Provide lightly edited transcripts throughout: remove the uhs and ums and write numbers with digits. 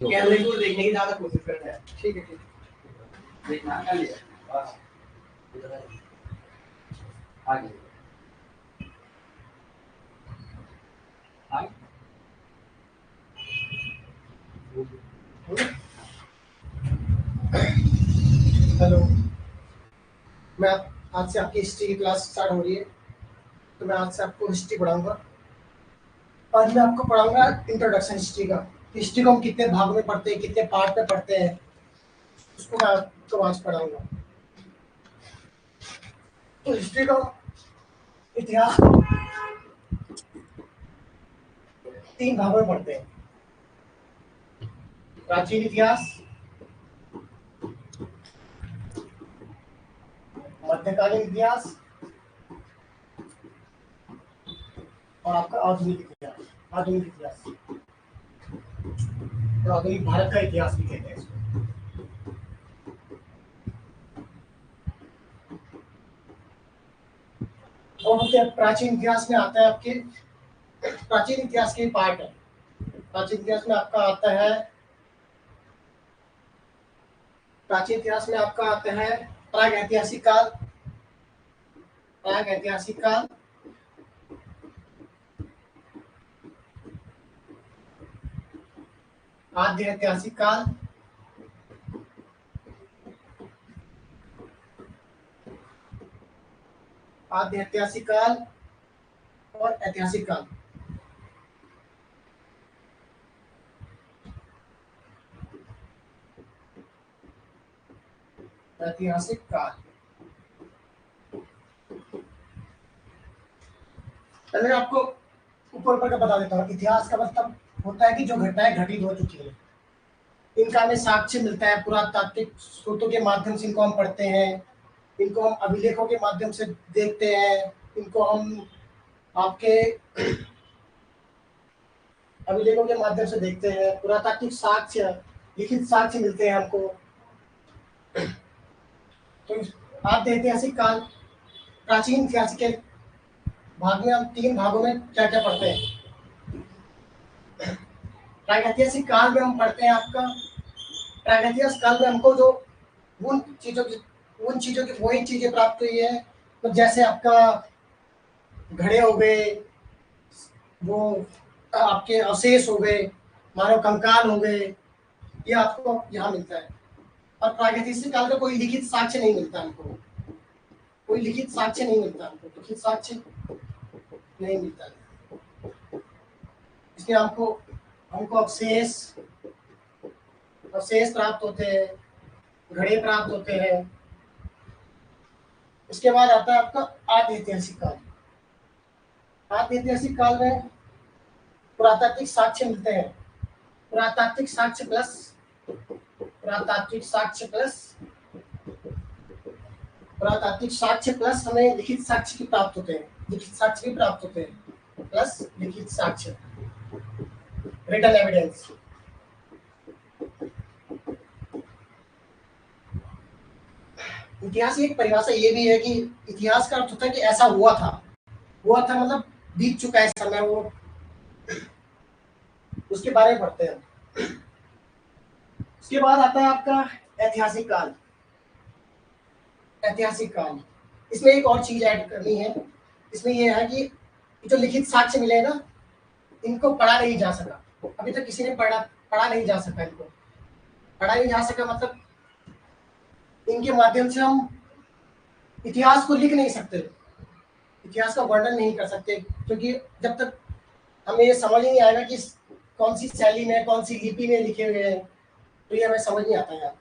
कैमरे को देखने की ज्यादा कोशिश करता है। ठीक है, ठीक है। देखना क्या लिया बस आगे आगे हेलो, मैं आज से आपकी हिस्ट्री की क्लास स्टार्ट हो रही है। तो मैं आज से आपको हिस्ट्री पढ़ाऊंगा। आज मैं आपको पढ़ाऊंगा इंट्रोडक्शन हिस्ट्री का। हिस्ट्री को हम कितने भाग में पढ़ते हैं, कितने पार्ट में पढ़ते हैं, उसको मैं आपको आज पढ़ाऊंगा। तो हिस्ट्री को, इतिहास को 3 भागों में पढ़ते हैं: प्राचीन इतिहास, मध्यकालीन इतिहास और आपका आधुनिक इतिहास। आधुनिक इतिहास और आधुनिक भारत का इतिहास भी कहते हैं इसको। और प्राचीन इतिहास में आता है आपके, प्राचीन इतिहास के पार्ट है। प्राचीन इतिहास में आपका आता है, प्राचीन इतिहास में आपका आता है प्राग ऐतिहासिक काल, प्राग ऐतिहासिक काल, आद्य ऐतिहासिक काल, आद्य ऐतिहासिक काल और ऐतिहासिक काल। ऐतिहासिक काल पहले मैं आपको ऊपर ऊपर का बता देता हूँ। इतिहास का मतलब होता है कि जो घटनाएं घटित हो चुकी है, इनका हमें साक्ष्य मिलता है। पुरातात्विक स्रोतों के माध्यम से इनको हम पढ़ते हैं, इनको हम अभिलेखों के माध्यम से देखते हैं, इनको हम आपके अभिलेखों के माध्यम से देखते हैं। पुरातात्विक साक्ष्य, लिखित साक्ष्य मिलते हैं हमको। तो आद्य ऐतिहासिक काल, प्राचीन इतिहास के भाग में हम 3 भागों में क्या क्या पढ़ते हैं। प्रागैतिहासिक काल में हम पढ़ते हैं आपका, प्रागैतिहासिक काल में हमको जो उन चीजों की वही चीजें प्राप्त हुई है, तो जैसे आपका घड़े हो गए, वो आपके अवशेष हो गए, मानव कंकाल हो गए, ये आपको यहाँ मिलता है। और प्रागैतिहासिक काल का कोई लिखित साक्ष्य नहीं मिलता हमको, कोई लिखित साक्ष्य नहीं मिलता हमको, लिखित साक्ष्य नहीं मिलता है। इसलिए हमको हमको अवशेष प्राप्त होते हैं, घड़े प्राप्त होते हैं। इसके बाद आता है आपका आद्य ऐतिहासिक काल। आद्य ऐतिहासिक काल में पुरातात्विक साक्ष्य मिलते हैं। पुरातात्विक साक्ष्य प्लस पुरातात्विक साक्ष्य प्लस हमें लिखित साक्ष्य भी प्राप्त होते हैं, लिखित साक्ष्य भी प्राप्त होते हैं, प्लस लिखित साक्ष्य, रिटन एविडेंस। इतिहास की एक परिभाषा ये भी है कि इतिहास का अर्थ होता है कि ऐसा हुआ था मतलब बीत चुका है समय, वो उसके बारे में पढ़ते हैं। उसके बाद आता है आपका ऐतिहासिक काल। ऐतिहासिक काल, इसमें एक और चीज ऐड करनी है। इसमें यह है कि जो लिखित साक्ष्य मिले ना, इनको पढ़ा नहीं जा सका, अभी तक किसी ने पढ़ा नहीं जा सका। इनको पढ़ा नहीं जा सका मतलब इनके माध्यम से हम इतिहास को लिख नहीं सकते, इतिहास का वर्णन नहीं कर सकते, क्योंकि जब तक हमें ये समझ नहीं आएगा कि कौन सी शैली में, कौन सी लिपि में लिखे हुए हैं, तो ये हमें समझ नहीं आता यार,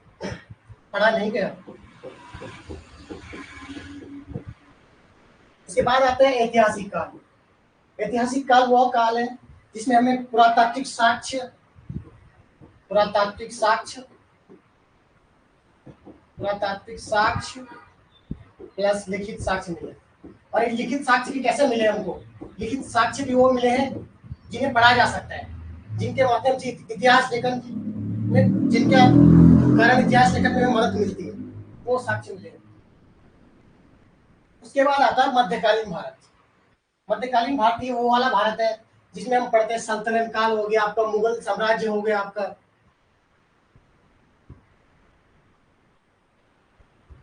पढ़ा नहीं गया। इसके बाद आता है ऐतिहासिक काल। ऐतिहासिक काल वह काल है जिसमें हमें पुरातात्विक साक्ष्य प्लस लिखित साक्ष्य मिले। और ये लिखित साक्ष्य भी कैसे मिले हमको? लिखित साक्ष्य भी वो मिले हैं जिन्हें पढ़ा जा सकता है, जिनके माध्यम से इतिहास लेखन में, जिनके कारण इतिहास लेखन में मदद मिलती है, वो साक्ष्य मिले। उसके बाद आता है मध्यकालीन भारत। मध्यकालीन भारत ये वो वाला भारत है जिसमें हम पढ़ते हैं सल्तनत काल हो गया आपका, मुगल साम्राज्य हो गया आपका,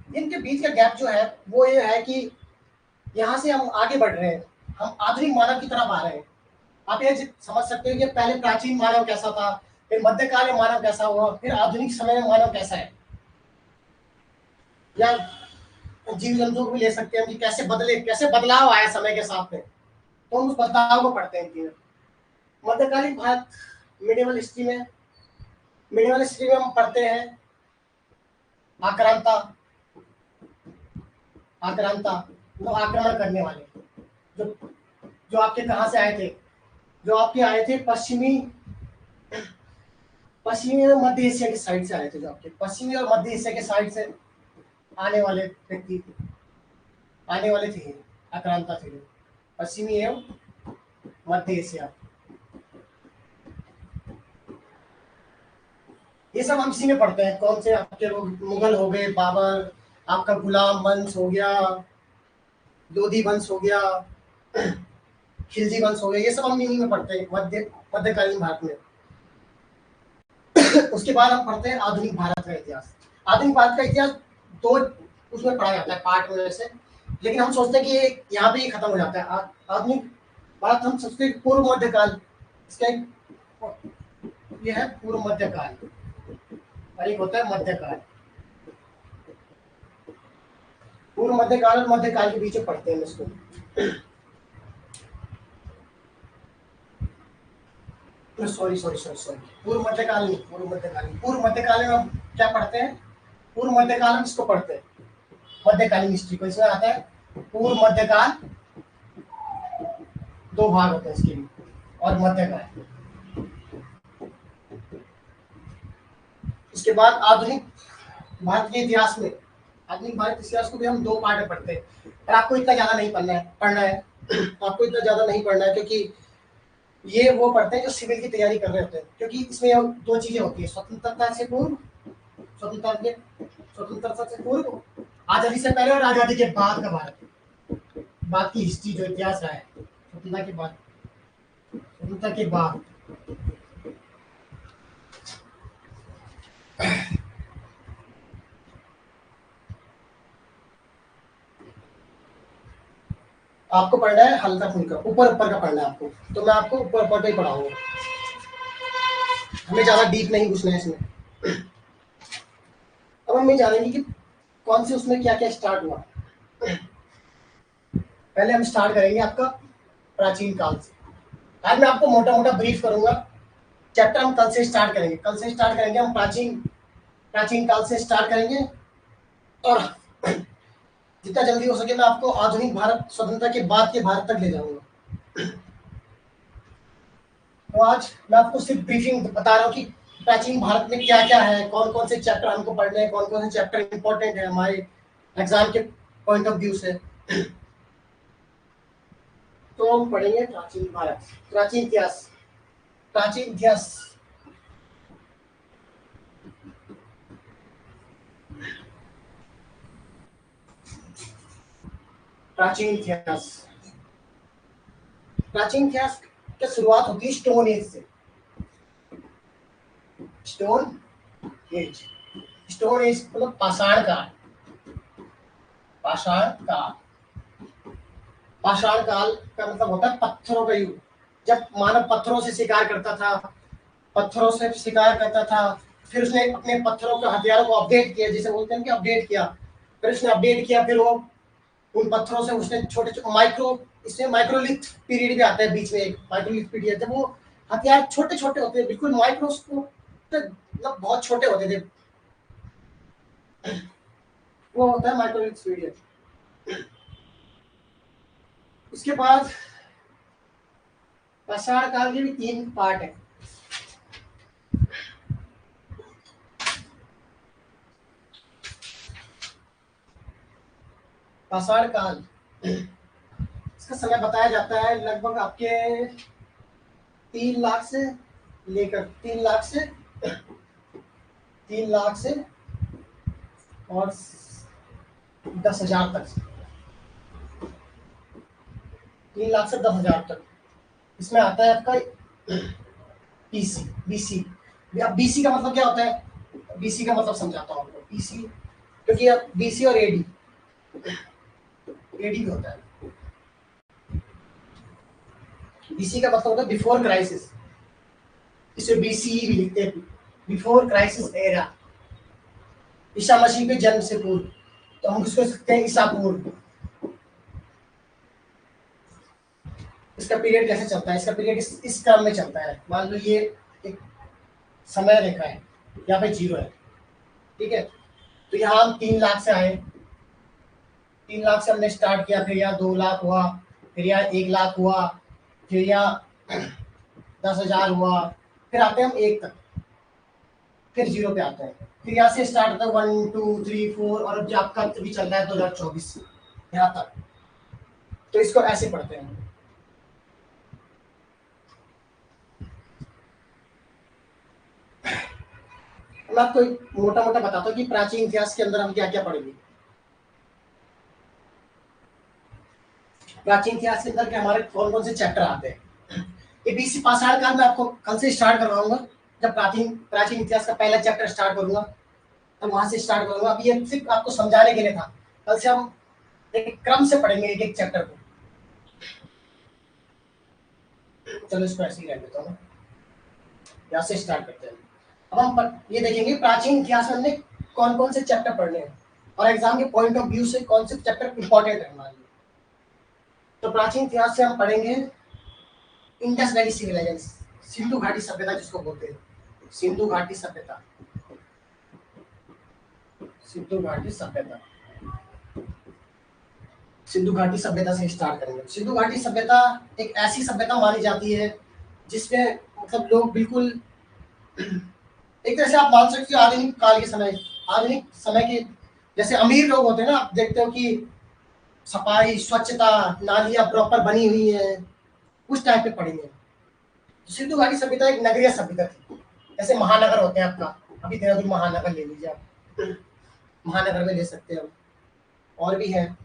इनके बीच का गैप जो है वो ये है कि यहाँ से हम आगे बढ़ रहे हैं, हम आधुनिक मानव की तरफ आ रहे हैं। आप ये समझ सकते हो कि पहले प्राचीन मानव कैसा था, फिर मध्यकालीन मानव कैसा हुआ, फिर आधुनिक समय में मानव कैसा है, या जीव जंतु को भी ले सकते हैं कि कैसे बदलाव आया समय के साथ में, तो हम उस बदलाव को पढ़ते हैं तीनों। मध्यकालीन भारत, मिडिवल हिस्ट्री में हम पढ़ते हैं आक्रांता, वो आक्रमण करने वाले, जो जो आपके कहाँ से आए थे, जो आपके आए थे पश्चिमी और मध्य एशिया की साइड से आए थे, जो आपके पश्चिमी और मध्य एशिया के साइड से आने वाले व्यक्ति आने वाले थे, आक्रांता थे, पश्चिमी एवं मध्य एशिया। ये सब हम इसी में पढ़ते हैं। कौन से आपके लोग, मुगल हो गए, बाबर, आपका गुलाम वंश हो गया, लोधी वंश हो गया, खिलजी वंश हो गया, ये सब हम इन्हीं में पढ़ते हैं मध्यकालीन भारत में। उसके बाद हम पढ़ते हैं आधुनिक भारत का इतिहास। आधुनिक भारत का इतिहास दो उसमें पढ़ा जाता है पार्ट में से, लेकिन हम सोचते हैं कि ये यहाँ पे ही खत्म हो जाता है। आधुनिक भारत हम सोचते हैं पूर्व मध्यकाल, इसका ये है पूर्व मध्यकाल और एक होता है मध्यकाल। पूर्व मध्यकाल और मध्यकाल के बीच में पढ़ते हैं इसको। सॉरी पूर्व मध्यकाल नहीं, पूर्व मध्यकाल में हम क्या पढ़ते हैं, पूर्व मध्यकाल में इसको पढ़ते हैं, मध्यकालीन हिस्ट्री को। इसमें आता है पूर्व मध्यकाल, दो भाग होते हैं इसके लिए, और मध्यकाल। इसके बाद आधुनिक भारत के इतिहास में, आधुनिक भारत इतिहास को भी हम दो पार्ट में पढ़ते हैं, पर आपको इतना ज्यादा नहीं पढ़ना है आपको इतना ज्यादा नहीं पढ़ना है, क्योंकि ये वो पढ़ते हैं जो सिविल की तैयारी कर रहे होते हैं, क्योंकि इसमें दो चीजें होती है, स्वतंत्रता से पूर्व, स्वतंत्रता से पूर्व, आजादी से पहले और आजादी के बाद का भारत, बाद की हिस्ट्री जो इतिहास रहा है, स्वतंत्रता के बाद। आपको पढ़ना है हल्का फुल्का, ऊपर का पढ़ना है आपको, तो मैं आपको ऊपर का ही पढ़ाऊंगा, हमें ज्यादा डीप नहीं घुसना है इसमें। अब हम ये जानेंगे कि कौन से उसमें क्या क्या स्टार्ट हुआ। पहले हम स्टार्ट करेंगे आपका प्राचीन काल से। आज मैं आपको मोटा मोटा ब्रीफ करूंगा, चैप्टर हम कल से स्टार्ट करेंगे हम प्राचीन काल से स्टार्ट करेंगे, और जितना जल्दी हो सके मैं आपको आधुनिक भारत, स्वतंत्रता के बाद के भारत तक ले जाऊंगा। तो आज मैं आपको सिर्फ ब्रीफिंग बता रहा हूँ कि प्राचीन भारत में क्या क्या है, कौन कौन से चैप्टर हमको पढ़ने हैं, कौन कौन से चैप्टर इंपॉर्टेंट है हमारे एग्जाम के पॉइंट ऑफ व्यू से। तो हम पढ़ेंगे प्राचीन भारत, प्राचीन इतिहास। प्राचीन इतिहास की शुरुआत होती है स्टोन एज से। स्टोन एज मतलब पाषाण काल। पाषाण काल का मतलब होता है पत्थरों का युग, जब मानव पत्थरों से शिकार करता था, फिर उसने अपने पत्थरों के हथियारों को अपडेट किया, जिसे बोलते हैं कि अपडेट किया, फिर वो उन पत्थरों से उसने छोटे इसमें माइक्रोलिथ पीरियड भी आता है बीच में, एक माइक्रोलिथ पीरियड, जब वो हथियार छोटे छोटे होते हैं, बिल्कुल माइक्रोस्कोप मतलब बहुत छोटे होते थे, वो होता है माइक्रोलिथ पीरियड। उसके बाद पाषाण काल के भी 3 पार्ट है। पाषाण काल, इसका समय बताया जाता है लगभग आपके 3 लाख से लेकर 3 लाख से और 10,000 तक, 3 लाख से 10,000 तक। इसमें आता है आपका बीसी। अब बीसी का मतलब क्या होता है, बीसी का मतलब समझाता हूँ आपको। बीसी क्योंकि अब बीसी और एडी भी होता है। बीसी का मतलब होता है बिफोर क्राइसिस, इसे बीसीई भी लिखते हैं, before crisis era, Isa Masih के जन्म से पूर्व। तो हम उसको सकते हैं ईसा पूर्व। इसका पीरियड कैसे चलता है? इसका पीरियड इस क्रम में चलता है। मान लो ये एक समय रेखा है, यहाँ पे 0 है, ठीक है। तो यहाँ हम 3 लाख से आए, 3 लाख से हमने स्टार्ट किया, फिर यहाँ 2 लाख हुआ, फिर यहाँ 1 लाख हुआ, फिर यहाँ 10,000 हुआ, फिर आते हैं हम 1 तक, फिर 0 पे आते हैं, फिर यहाँ से स्टार्ट होता है 1 2 3 4, और अब जो आपका भी चल रहा है 2024 यहाँ तक। तो इसको ऐसे पढ़ते हैं। मैं आपको मोटा मोटा बताता हूँ कि प्राचीन इतिहास के अंदर हम क्या क्या पढ़ेंगे। प्राचीन इतिहास के अंदर के हमारे कौन कौन से चैप्टर आते हैं। ये बीसी पाषाण काल में आपको कल से स्टार्ट करवाऊंगा, जब प्राचीन इतिहास का पहला चैप्टर स्टार्ट करूंगा तब वहां से स्टार्ट करूंगा। अभी ये सिर्फ आपको समझाने के लिए था। कल से हम एक क्रम से पढ़ेंगे एक एक चैप्टर को। चलो इसको ऐसे ही रह देता हूँ, यहाँ से स्टार्ट करते हैं। अब हम ये देखेंगे प्राचीन इतिहास में हमने कौन कौन से चैप्टर पढ़ने हैं और एग्जाम के पॉइंट ऑफ व्यू से कौन से चैप्टर इंपॉर्टेंट है हमारे लिए। तो प्राचीन इतिहास से हम पढ़ेंगे इंडस वैली सिविलाइजेशन, सिंधु घाटी सभ्यता जिसको बोलते हैं, सिंधु घाटी सभ्यता, सिंधु घाटी सभ्यता। सिंधु घाटी सभ्यता से स्टार्ट करेंगे। सिंधु घाटी सभ्यता एक ऐसी सभ्यता मानी जाती है जिसमें मतलब लोग बिल्कुल एक तरह से आप मान सकते हो आधुनिक काल के समय, आधुनिक समय के जैसे अमीर लोग होते हैं ना, आप देखते हो कि सफाई स्वच्छता नालियां प्रॉपर बनी हुई है, उस टाइप पे पढ़ेंगे। सिंधु घाटी सभ्यता एक नगरीय सभ्यता थी, जैसे महानगर होते हैं आपका, अभी देहरादून महानगर ले लीजिए आप, महानगर में ले सकते हैं, और भी है,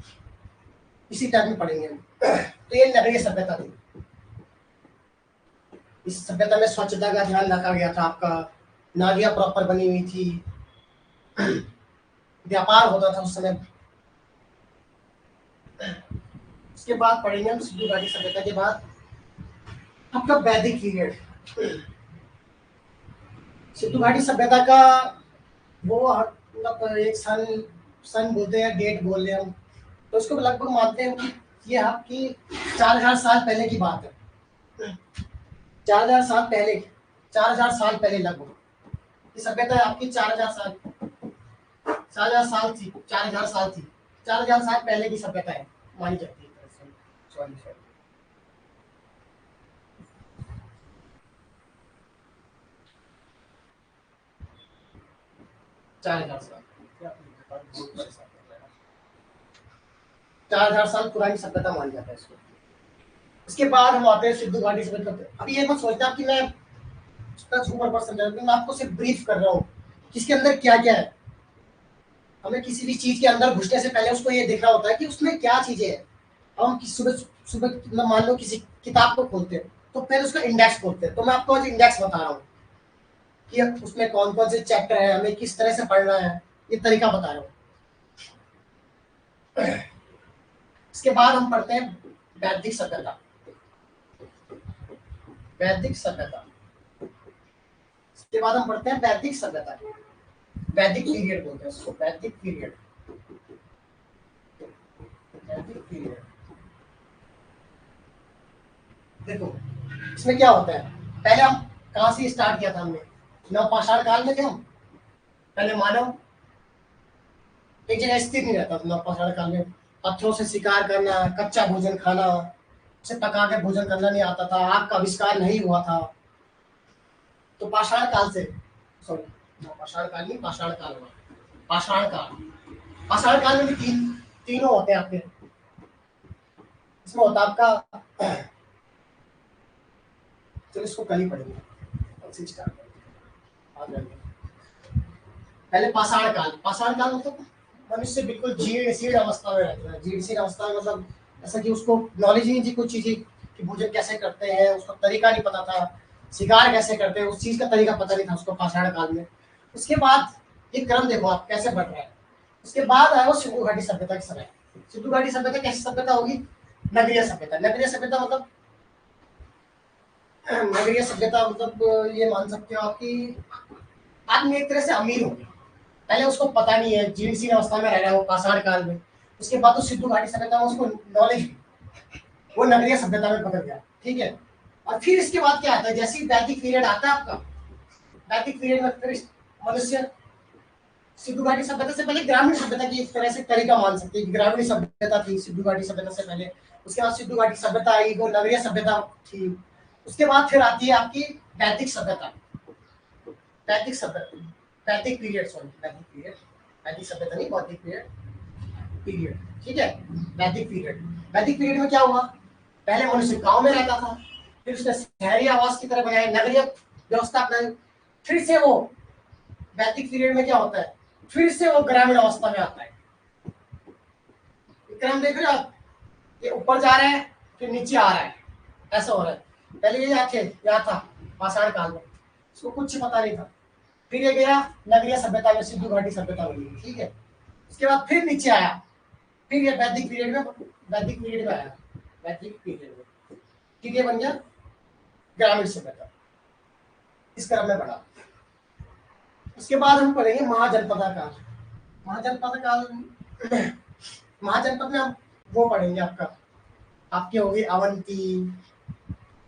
इसी टाइप में पढ़ेंगे। तो ये नगरीय सभ्यता थी। इस सभ्यता में स्वच्छता का ध्यान रखा गया था, आपका नालियां प्रॉपर बनी हुई थी, व्यापार होता था उस समय। इसके बाद पढ़ेंगे हम सिंधु घाटी सभ्यता के बाद आपका वैदिक पीरियड। सिंधु घाटी सभ्यता का वो मतलब एक सन बोलते हैं, डेट बोल रहे हैं हम, तो उसको लगभग मानते हैं कि ये आपकी 4000 साल पहले की बात है। 4000 साल पहले, 4000 साल पहले लगभग ये सभ्यता आपकी 4000 साल थी, 4000 साल थी, 4000 साल पहले की सभ्यता है मानी जाती है। सॉरी 4000 साल, 4000 साल पुरानी सभ्यता मानी जाता है इसको। इसके बाद हम आते हैं सिंधु घाटी सभ्यता पे। अभी ये मत सोचना कि मैं ऊपर समझा, मैं आपको सिर्फ ब्रीफ कर रहा हूँ कि इसके अंदर क्या क्या है। हमें किसी भी चीज के अंदर घुसने से पहले उसको ये देखना होता है कि उसमें क्या चीजें हैं। हम सुबह सुबह मान लो किसी किताब को खोलते हैं तो पहले उसका इंडेक्स खोलते हैं। तो मैं आपको आज इंडेक्स बता रहा हूँ कि उसमें कौन कौन से चैप्टर है, हमें किस तरह से पढ़ना है, ये तरीका बता रहा हूँ। इसके बाद हम पढ़ते हैं वैदिक सभ्यता। वैदिक सभ्यता, इसके बाद हम पढ़ते हैं वैदिक सभ्यता, वैदिक पीरियड बोलते हैं इसको, वैदिक पीरियड। वैदिक पीरियड देखो इसमें क्या होता है। पहले हम कहाँ से स्टार्ट किया था हमने, नवपाषाण काल में थे हम। पहले मानव एक जगह स्थिर नहीं रहता था नवपाषाण काल में। पत्थरों से शिकार करना, कच्चा भोजन खाना, उसे पका के भोजन करना नहीं आता था, आग का आविष्कार नहीं हुआ था। तो पाषाण काल से, सॉरी पाषाण काल नहीं, पाषाण काल हुआ, पाषाण काल। पाषाण काल में भी तीनों होते हैं आपके। इसमें होता आपका, चलो इसको कल ही पढ़ेंगे, स्टार्ट पहले पाषाण काल। पाषाण काल मतलब मनुष्य बिल्कुल जीर्ण अवस्था में रहता है। जीर्ण अवस्था में मतलब ऐसा कि उसको नॉलेज नहीं थी कुछ चीजें कि भोजन कैसे करते हैं, उसको तरीका नहीं पता था, शिकार कैसे करते हैं उस चीज का तरीका पता नहीं था उसको पाषाण काल में। उसके बाद ये क्रम देखो आप कैसे बढ़ रहा है। उसके बाद आया वो सिंधु घाटी सभ्यता के समय। सिंधु घाटी सभ्यता कैसी सभ्यता होगी? नगरीय सभ्यता। नगरीय सभ्यता मतलब नगरीय सभ्यता मतलब ये मान सकते हो आपकी आदमी एक तरह से अमीर हो गया, पहले उसको पता नहीं है, जीर्ण अवस्था में रह रहा है वो पाषाण काल में। उसके बाद तो सिंधु घाटी सभ्यता में उसको नॉलेज, वो नगरीय सभ्यता में बदल गया, ठीक है। और फिर इसके बाद क्या आता है, जैसे ही वैदिक पीरियड आता है आपका, वैदिक पीरियड में फिर मनुष्य सिंधु घाटी सभ्यता से पहले ग्रामीण सभ्यता की एक तरह से तरीका मान सकते हैं कि ग्रामीण सभ्यता थी सिंधु घाटी सभ्यता से पहले। उसके बाद सिंधु घाटी सभ्यता आई, वो नगरीय सभ्यता थी। उसके बाद फिर आती है आपकी वैदिक सभ्यता। वैदिक सभ्यता, वैदिक पीरियड, सॉरी वैदिक पीरियड, वैदिक सभ्यता नहीं, वैदिक पीरियड, ठीक है। वैदिक पीरियड, वैदिक पीरियड में क्या हुआ, पहले मनुष्य गांव में रहता था, फिर उसने शहरी आवास की तरफ बनाया, नगरीय व्यवस्था अपनाई, फिर से वो वैदिक पीरियड में क्या होता है, फिर से वो ग्रामीण अवस्था में आता है। क्रम देख रहे हो आप, ये ऊपर जा रहा है फिर नीचे आ रहा है, ऐसा हो रहा है। पहले ये यहाँ था पाषाण काल में, इसको कुछ पता नहीं था, फिर ये गया नगरीय सभ्यता में, सिंधु घाटी सभ्यता बनी, ठीक है। उसके बाद फिर नीचे आया, फिर ये वैदिक पीरियड में, वैदिक पीरियड में आया, वैदिक पीरियड में फिर ये बन गया ग्रामीण सभ्यता, इस क्रम में बढ़ा। उसके बाद हम पढ़ेंगे महाजनपद काल। महाजनपद काल, महाजनपद में हम वो पढ़ेंगे आपका, आपके हो गए अवंती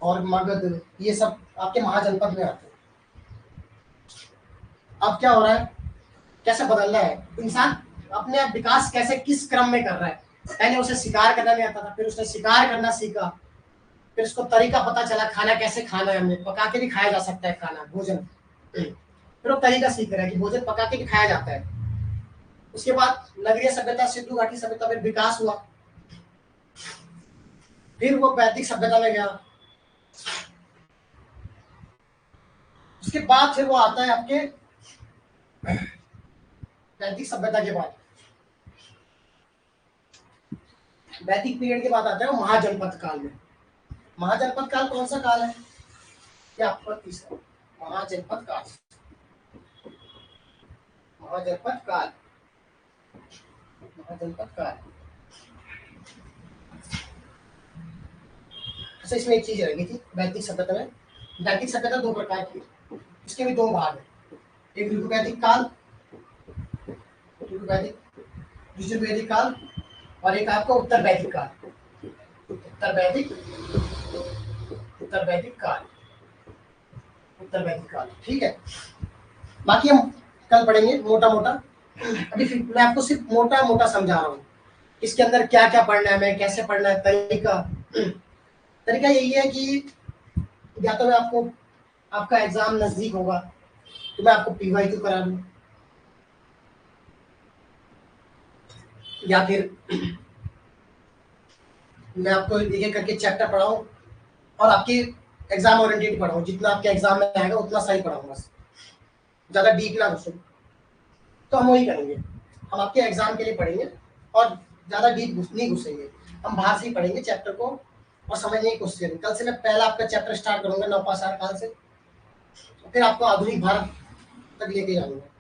और मगध, ये सब आपके महाजनपद में आते हैं। अब क्या हो रहा है, कैसे बदल रहा है इंसान, अपने विकास कैसे किस क्रम में कर रहा है। पहले उसे शिकार करना नहीं आता था, फिर उसने शिकार करना सीखा, फिर उसको तरीका पता चला खाना कैसे खाना है, हमें पका के भी खाया जा सकता है खाना, भोजन, फिर वो तरीका सीख रहा है कि भोजन पका के भी खाया जाता है। उसके बाद नगरीय सभ्यता, सिंधु घाटी सभ्यता में विकास हुआ, फिर वो वैदिक सभ्यता में गया। उसके बाद फिर वो आता है आपके वैदिक सभ्यता के बाद, वैदिक पीरियड के बाद आता है वो महाजनपद काल में। महाजनपद काल कौन सा काल है, क्या आपको तीसरा महाजनपद काल, महाजनपद काल, महाजनपद काल। अच्छा, इसमें एक चीज रहेगी थी वैदिक सभ्यता में, वैदिक सभ्यता दो प्रकार की, इसके भी दो भाग है, एक ऋतुवैदिक काल, ऋतुवैदिक, ऋतुवैदिक काल, और एक आपका उत्तर वैदिक काल, उत्तर वैदिक, उत्तर वैदिक काल, उत्तर वैदिक काल, ठीक है। बाकी हम कल पढ़ेंगे मोटा मोटा, अभी फिर मैं आपको सिर्फ मोटा मोटा समझा रहा हूँ इसके अंदर क्या क्या पढ़ना है, मैं कैसे पढ़ना है, तरीका, तरीका यही है कि या तो मैं आपको, आपका एग्जाम नजदीक होगा तो मैं आपको पीवाईक्यू करा दूं, या फिर मैं आपको एक एक करके चैप्टर पढ़ाऊं और आपके एग्जाम ओरिएंटेड पढ़ाऊं, जितना आपके एग्जाम में आएगा उतना सही पढ़ाऊं, बस ज्यादा डीप ना घुसूं। तो हम वही करेंगे, हम आपके एग्जाम के लिए पढ़ेंगे और ज्यादा डीप नहीं घुसेंगे, हम बाहर से ही पढ़ेंगे चैप्टर को और समझने की कोशिश करेंगे। कल से मैं पहला आपका चैप्टर स्टार्ट करूंगा नवपाषाण काल से, फिर आपको आधुनिक भारत तक लेके जाऊंगा।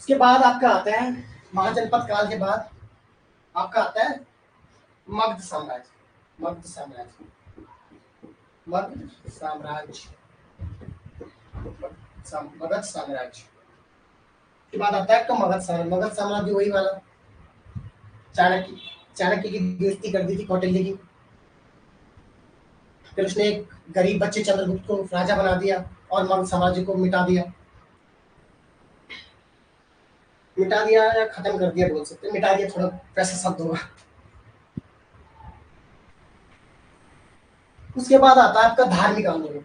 उसके बाद आपका आता है महाजनपद काल के बाद आपका आता है मगध साम्राज्य, मगध साम्राज्य, मगध साम्राज्य, मगध साम्राज्य के बाद आता है आपका मगध साम्राज्य। मगध साम्राज्य वही वाला, चाणक्य, चाणक्य की बेइज्जती कर दी थी कौटिल्य की, फिर उसने एक गरीब बच्चे चंद्रगुप्त को राजा बना दिया और मगध साम्राज्य को मिटा दिया, मिटा दिया या खत्म कर दिया बोल सकते हैं, मिटा दिया थोड़ा वैसा शब्द होगा। उसके बाद आता है आपका धार्मिक आंदोलन,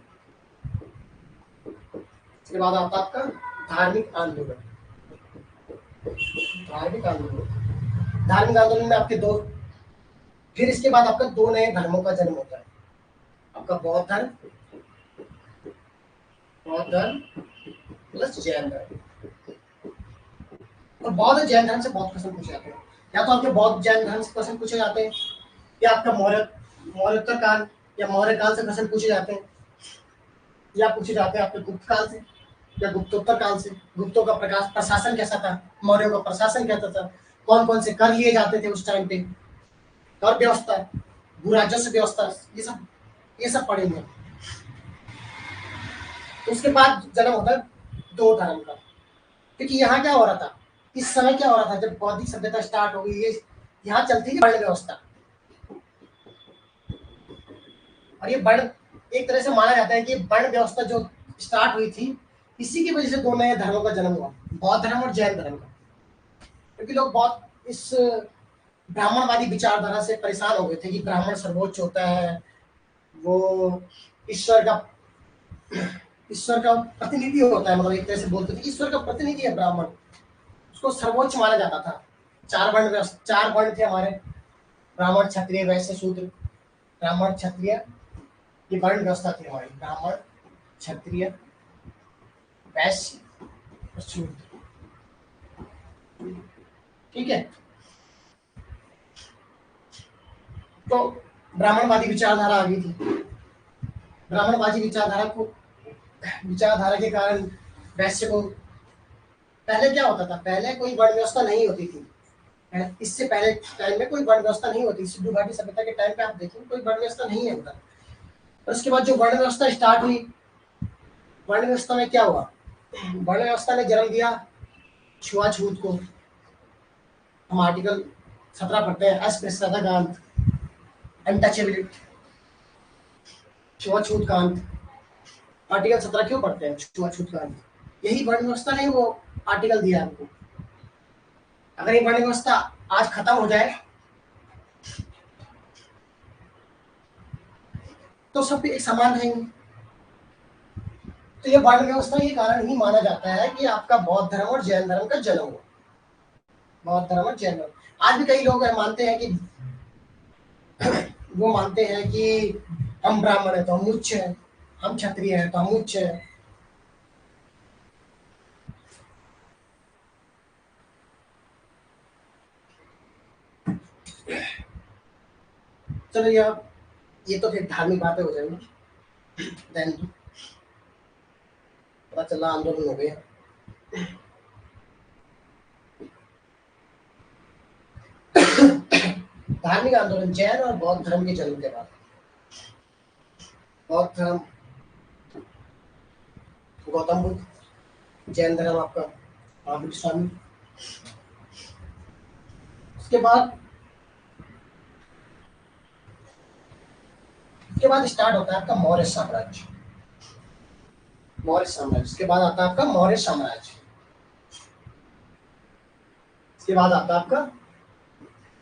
उसके बाद आता है आपका धार्मिक आंदोलन, धार्मिक आंदोलन, धार्मिक आंदोलन में आपके दो, फिर इसके बाद आपका दो नए धर्मों का जन्म होता है, आपका बौद्ध धर्म, बौद्ध धर्म प्लस जैन धर्म। और बौद्ध जैन धर्म से बहुत क्वेश्चन पूछे जाते हैं, या तो आपके बौद्ध जैन धर्म से क्वेश्चन पूछे जाते हैं, या आपका मौर्योत्तर काल या मौर्य काल से क्वेश्चन पूछे जाते हैं, या पूछे जाते हैं आपके गुप्त काल से, या गुप्तोत्तर काल से। गुप्तों का प्रकाश प्रशासन कैसा था, मौर्यों का प्रशासन कैसा था, कौन कौन से कर लिए जाते थे उस टाइम पे, कर व्यवस्था, भू राजस्व व्यवस्था, ये सब पढ़ेंगे। तो उसके बाद जन्म होता है दो धर्म का। क्योंकि यहाँ क्या हो रहा था, इस समय क्या हो रहा था जब बौद्धिक सभ्यता स्टार्ट हो गई, ये यहाँ चलती थी वर्ण व्यवस्था। और ये वर्ण एक तरह से माना जाता है कि वर्ण व्यवस्था जो स्टार्ट हुई थी, इसी की वजह से दो नए धर्मों का जन्म हुआ, बौद्ध धर्म और जैन धर्म का। क्योंकि लोग बहुत इस ब्राह्मणवादी विचारधारा से परेशान हो गए थे कि ब्राह्मण सर्वोच्च होता है, वो ईश्वर का प्रतिनिधि होता है, मतलब एक तरह से बोलते थे ईश्वर का प्रतिनिधि है ब्राह्मण, उसको सर्वोच्च माना जाता था। चार वर्ण थे हमारे, ब्राह्मण क्षत्रिय वैश्य शूद्र। ब्राह्मण क्षत्रिय, ये वर्ण व्यवस्था थी हमारी, ब्राह्मण क्षत्रिय वैश्य और शूद्र। ठीक है। तो ब्राह्मणवादी विचारधारा आ गई थी। ब्राह्मणवादी विचारधारा के कारण वैश्य को, पहले क्या होता था, पहले कोई वर्ण व्यवस्था नहीं होती थी। इससे पहले टाइम में कोई वर्ण व्यवस्था नहीं होती, सिंधु घाटी सभ्यता के टाइम पे आप देखेंगे कोई वर्ण व्यवस्था नहीं है उधर। और उसके बाद जो वर्ण व्यवस्था स्टार्ट हुई, वर्ण व्यवस्था में क्या हुआ, वर्ण व्यवस्था ने जन्म दिया छुआछूत को। हम आर्टिकल 17 पढ़ते हैं, अस्पृश्यता का अंत, अनटचेबिलिटी, छुआछूत का अंत। आर्टिकल 17 क्यों पढ़ते हैं, छुआछूत का अंत, यही वर्ण व्यवस्था ने वो आर्टिकल दिया हमको। अगर ये वर्ण व्यवस्था आज खत्म हो जाए तो सब एक समान रहेंगे। तो ये वर्ण व्यवस्था के कारण ही माना जाता है कि आपका बौद्ध धर्म और जैन धर्म का जन्म हुआ। बौद्ध धर्म और जैन धर्म, आज भी कई लोग मानते हैं कि वो मानते हैं कि हम ब्राह्मण है तो हम उच्च है, हम क्षत्रिय है तो हम उच्च है। चलो ये तो फिर धार्मिक बातें हो जाएंगी। देन पता चला आंदोलन हो गया। धार्मिक आंदोलन, जैन और बौद्ध धर्म के जन्म के बाद, बौद्ध धर्म गौतम बुद्ध, जैन धर्म आपका महावीर स्वामी। उसके बाद स्टार्ट होता है आपका मौर्य साम्राज्य। मौर्य साम्राज्य, उसके बाद आता है आपका मौर्य साम्राज्य। इसके बाद आता है आपका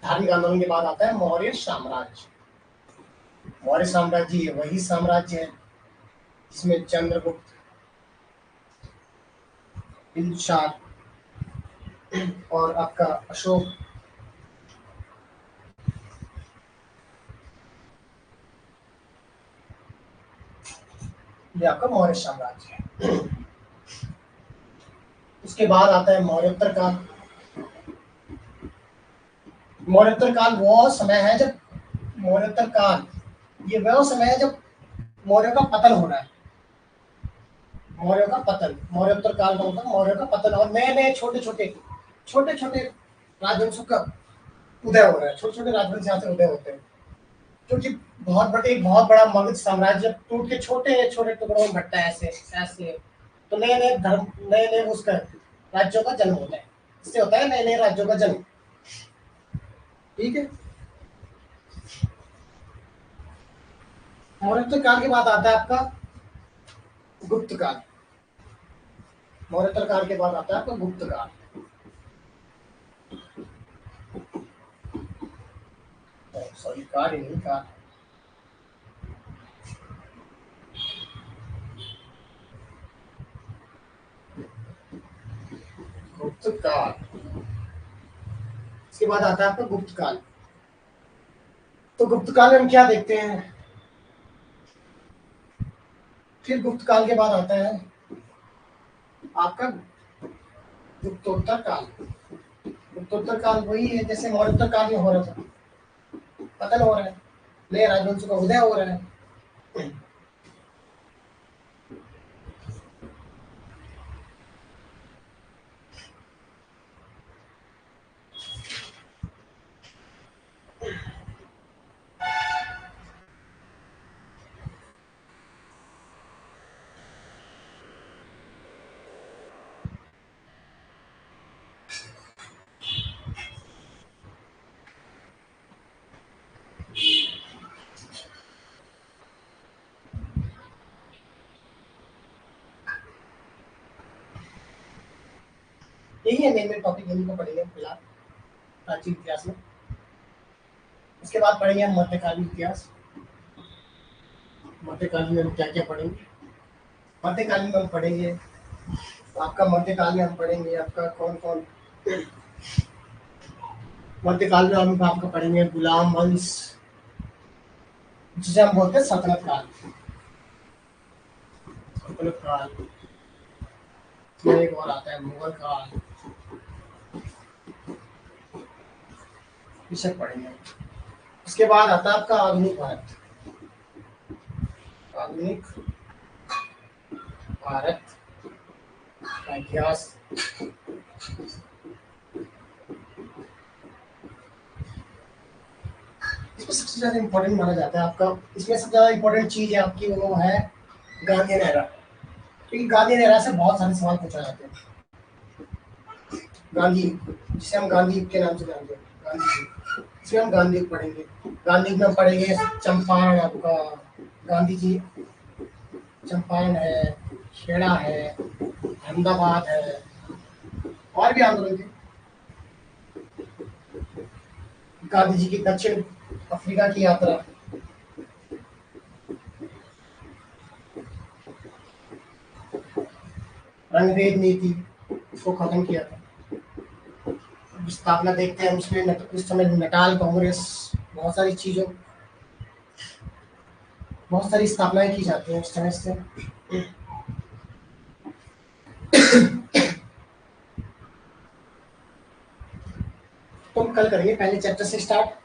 धार्मिक आंदोलन के बाद आता है मौर्य साम्राज्य। मौर्य साम्राज्य ये वही साम्राज्य है जिसमें चंद्रगुप्त, बिंदुसार और आपका अशोक, ये आपका मौर्य साम्राज्य है। उसके बाद आता है मौर्योत्तर काल। मौर्योत्तर काल वो समय है जब, मौर्योत्तर काल ये वो समय है जब मौर्यों का पतन हो रहा है। मौर्यों का पतन, मौर्योत्तर काल का मतलब मौर्यों का पतन, और नए नए छोटे छोटे राजवंशों का उदय हो रहा है। छोटे छोटे राजवंश यहाँ से उदय होते हैं, क्योंकि बहुत बड़ा मगध साम्राज्य टूट के छोटे छोटे टुकड़ों में बंटता है, ऐसे ऐसे। तो नए नए धर्म, नए नए उसका राज्यों का जन्म होता है, इससे होता है नए नए राज्यों का जन्म। ठीक है। मौर्योत्तर काल के बाद आता है आपका गुप्त काल। मौर्योत्तर काल के बाद आता है आपका गुप्त काल। सॉरी, काल नहीं, काल। गुप्त काल, इसके बाद आता है आपका गुप्त काल। तो गुप्त काल में हम क्या देखते हैं, फिर गुप्त काल के बाद आता है आपका गुप्तोत्तर काल। गुप्तोत्तर काल वही है जैसे मौर्योत्तर काल में हो रहा था, पतन हो रहा है, नए राजवंशों का उदय हो रहा है। यही है मेन टॉपिक, यही को पढ़ेंगे फिलहाल प्राचीन इतिहास में। उसके बाद पढ़ेंगे हम मध्यकालीन इतिहास। मध्यकालीन में हम क्या क्या पढ़ेंगे? मध्यकालीन में हम पढ़ेंगे आपका, मध्यकाल में हम पढ़ेंगे आपका कौन कौन, मध्यकाल में हम आपका पढ़ेंगे गुलाम वंश, जिसे हम बोलते हैं सल्तनत काल। सल्तनत काल में एक और आता है मुगल काल, ये सब पढ़ेंगे। उसके बाद आता है आपका आधुनिक भारत। आधुनिक भारत का इतिहास। इसमें सबसे ज्यादा इम्पोर्टेंट माना जाता है आपका, इसमें सबसे ज्यादा इम्पोर्टेंट चीज है आपकी वो है गांधी नहरा, क्योंकि गांधी नहरा से बहुत सारे सवाल पूछा जाते हैं। गांधी, जिसे हम गांधी युग के नाम से जानते हैं, गांधी युग, इसमें हम गांधी युग पढ़ेंगे। गांधी युग में हम पढ़ेंगे चंपारण आपका, गांधी जी, चंपारण है, खेड़ा है, अहमदाबाद है, और भी आंदोलन थे। गांधी जी की दक्षिण अफ्रीका की यात्रा, रंगभेद नीति, इसको खत्म किया था। स्थापना देखते हैं उसमें उस समय नटाल कांग्रेस, बहुत सारी चीजों, बहुत सारी स्थापनाएं की जाती हैं उस समय से। तो हम कल करेंगे पहले चैप्टर से स्टार्ट।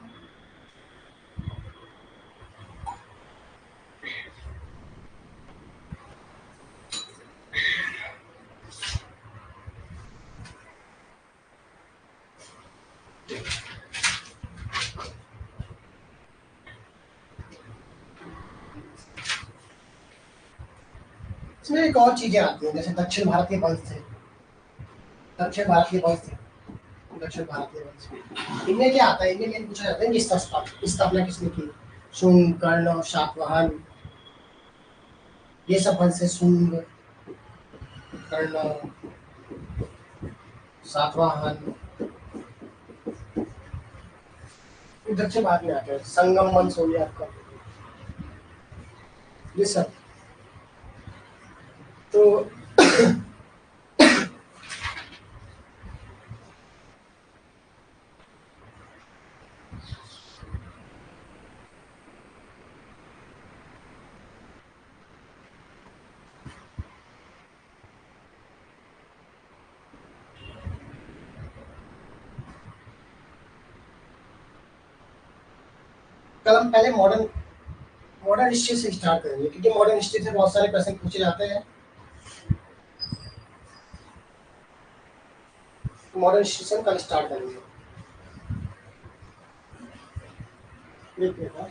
इसमें एक और चीजें आती हैं, जैसे दक्षिण भारत के वंश थे, दक्षिण भारत के वंश थे, दक्षिण भारत के वंश, इनमें क्या आता है, इनमें ये पूछा जाता है कि स्थापना किसने की? शुंग, कर्ण और शातवाहन, ये सब वंश है। शुंग, कर्ण, सातवाहन, दक्षिण भारत में आते हैं। संगम वंश हो गया आपका, ये सब। तो कल हम पहले मॉडर्न मॉडर्न हिस्ट्री से स्टार्ट करेंगे, क्योंकि मॉडर्न हिस्ट्री से बहुत सारे प्रश्न पूछे जाते हैं। मॉडर्न हिस्ट्री से हम कल स्टार्ट करेंगे। देखिए था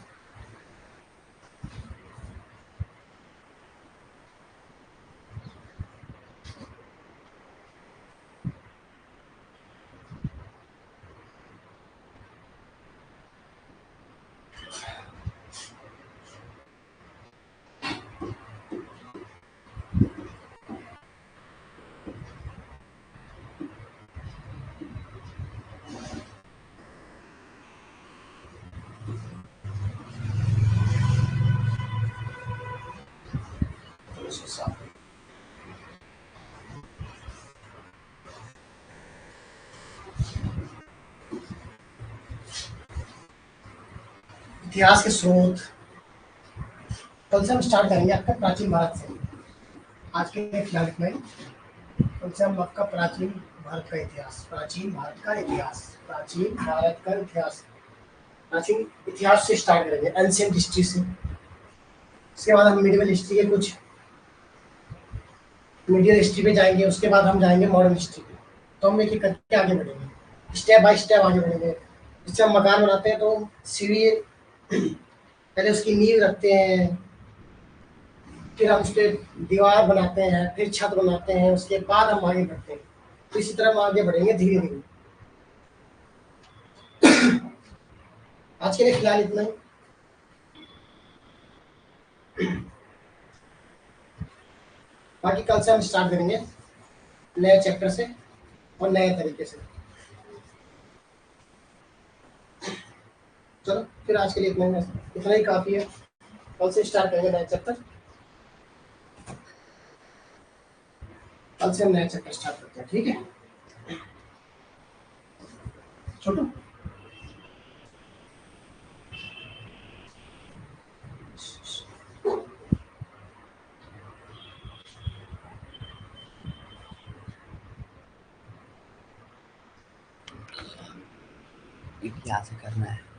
इतिहास के स्रोत। कल से हम स्टार्ट करेंगे आपका प्राचीन भारत से। आज के फिलहाल इतना ही। कल से हम आपका प्राचीन भारत का इतिहास, प्राचीन भारत का इतिहास, प्राचीन भारत का इतिहास, प्राचीन इतिहास से स्टार्ट करेंगे, एंशिएंट हिस्ट्री से। उसके बाद हम मिडिवल हिस्ट्री के कुछ, मीडियल हिस्ट्री पे जाएंगे। उसके बाद हम जाएंगे मॉडर्न हिस्ट्री पे। तो हम एक एक करके आगे बढ़ेंगे, स्टेप बाय स्टेप आगे बढ़ेंगे। जैसे हम मकान बनाते हैं तो सीढ़ी, पहले उसकी नींव रखते हैं, फिर हम उस पर दीवार बनाते हैं, फिर छत बनाते हैं, उसके बाद हम आगे बढ़ते हैं। तो इसी तरह हम आगे बढ़ेंगे धीरे धीरे। आज के लिए फिलहाल इतना ही। बाकी कल से हम स्टार्ट करेंगे नए चैप्टर से। और नए तरीके से। चलो फिर आज के लिए इतना ही काफी है। कल से स्टार्ट करेंगे नया चैप्टर। कल से हम नया चैप्टर स्टार्ट करते हैं, ठीक है छोटू? यहाँ से करना है।